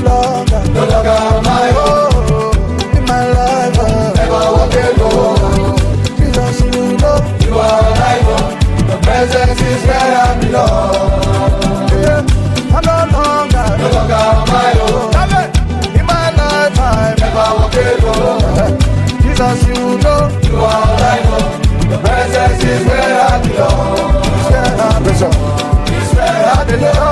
no longer on my own. In my life, never walk alone. Jesus, you know, you are all I want. Your presence is where I belong. Yeah. I'm no longer on my own. In my lifetime, never walk alone. Jesus, you know, you are all I want. Your presence is where I belong. It's where I belong. It's where I belong.